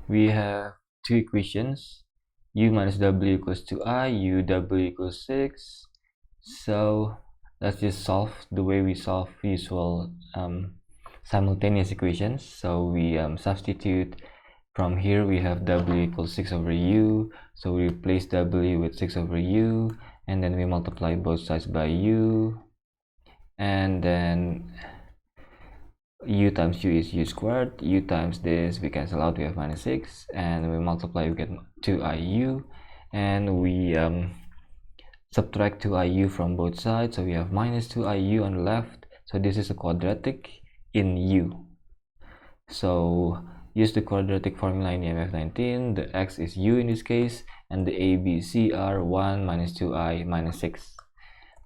we have two equations, u minus w equals 2I, u w equals 6. So let's just solve the way we solve usual simultaneous equations. So we substitute. From here we have w equals 6 over u, so we replace w with 6 over u, and then we multiply both sides by u, and then u times u is u squared, u times this we cancel out, we have minus 6, and we multiply, we get 2iu, and we subtract 2iu from both sides, so we have minus 2iu on the left. So this is a quadratic in u, so use the quadratic formula in EMF 19. The x is u in this case, and the a, b, c are 1 minus 2i minus 6.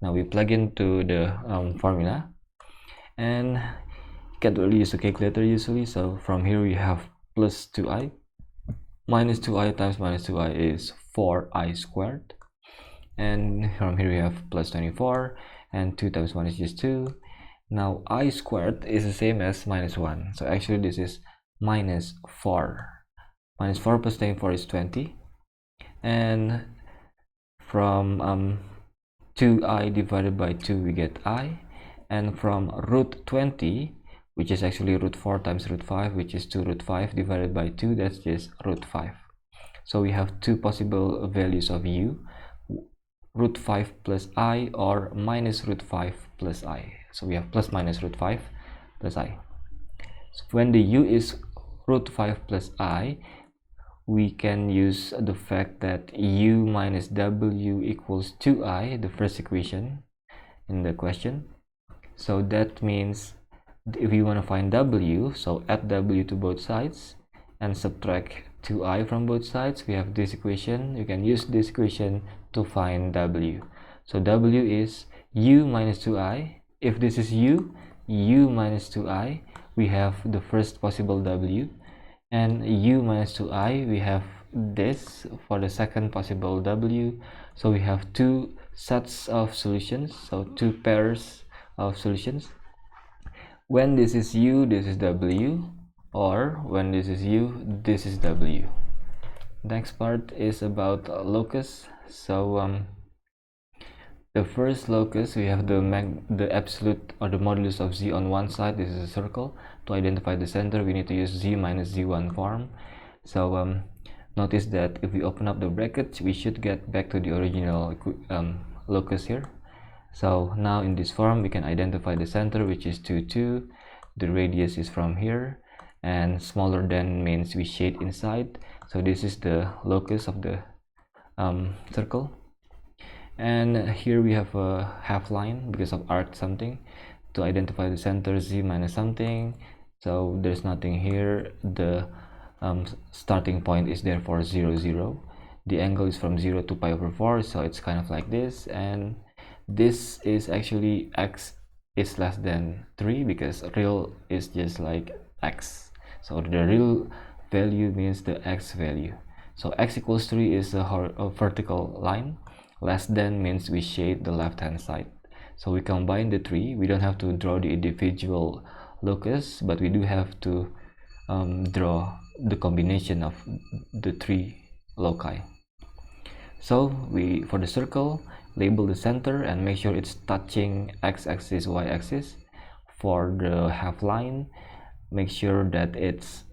Now we plug into the formula, and you can't really use a calculator usually, so from here we have plus 2i. Minus 2i times minus 2i is 4i squared, and from here we have plus 24, and 2 times 1 is just 2. Now I squared is the same as minus 1, so actually this is minus 4. Minus 4 plus 24 is 20, and from 2i divided by 2 we get I, and from root 20, which is actually root 4 times root 5, which is 2 root 5 divided by 2, that's just root 5. So we have two possible values of u, root 5 plus I or minus root 5 plus I. So we have plus minus root 5 plus I. So when the u is root 5 plus I, we can use the fact that u minus w equals 2i, the first equation in the question. So that means if we want to find w, so add w to both sides and subtract 2i from both sides, we have this equation. You can use this equation to find w. So w is u minus 2i. If this is u minus 2i, we have the first possible w, and u minus 2i, we have this for the second possible w. So we have two sets of solutions, so two pairs of solutions. When this is u, this is w, or when this is u, this is w. Next part is about locus. So the first locus, we have the absolute or the modulus of z on one side. This is a circle. To identify the center, we need to use z minus z1 form. So notice that if we open up the brackets, we should get back to the original locus here. So now in this form, we can identify the center, which is 2, 2. The radius is from here, and smaller than means we shade inside. So this is the locus of the circle. And here we have a half line because of arc something. To identify the center, z minus something. So there's nothing here. The starting point is therefore 0, 0. The angle is from 0 to pi over 4, so it's kind of like this. And this is actually x is less than 3 because real is just like x. So the real value means the x value. So x equals 3 is a vertical line. Less than means we shade the left hand side. So we combine the three. We don't have to draw the individual locus, but we do have to draw the combination of the three loci. So we, for the circle, label the center and make sure it's touching x-axis, y-axis. For the half line, make sure that it's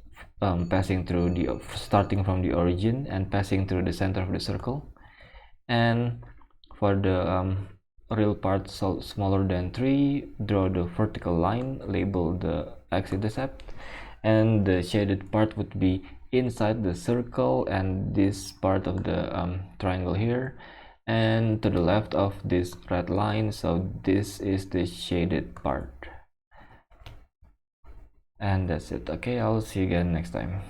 passing through the starting from the origin and passing through the center of the circle. And for the real part, so smaller than 3, draw the vertical line, label the x-intercept, and the shaded part would be inside the circle and this part of the triangle here, and to the left of this red line. So this is the shaded part. And that's it. Okay, I'll see you again next time.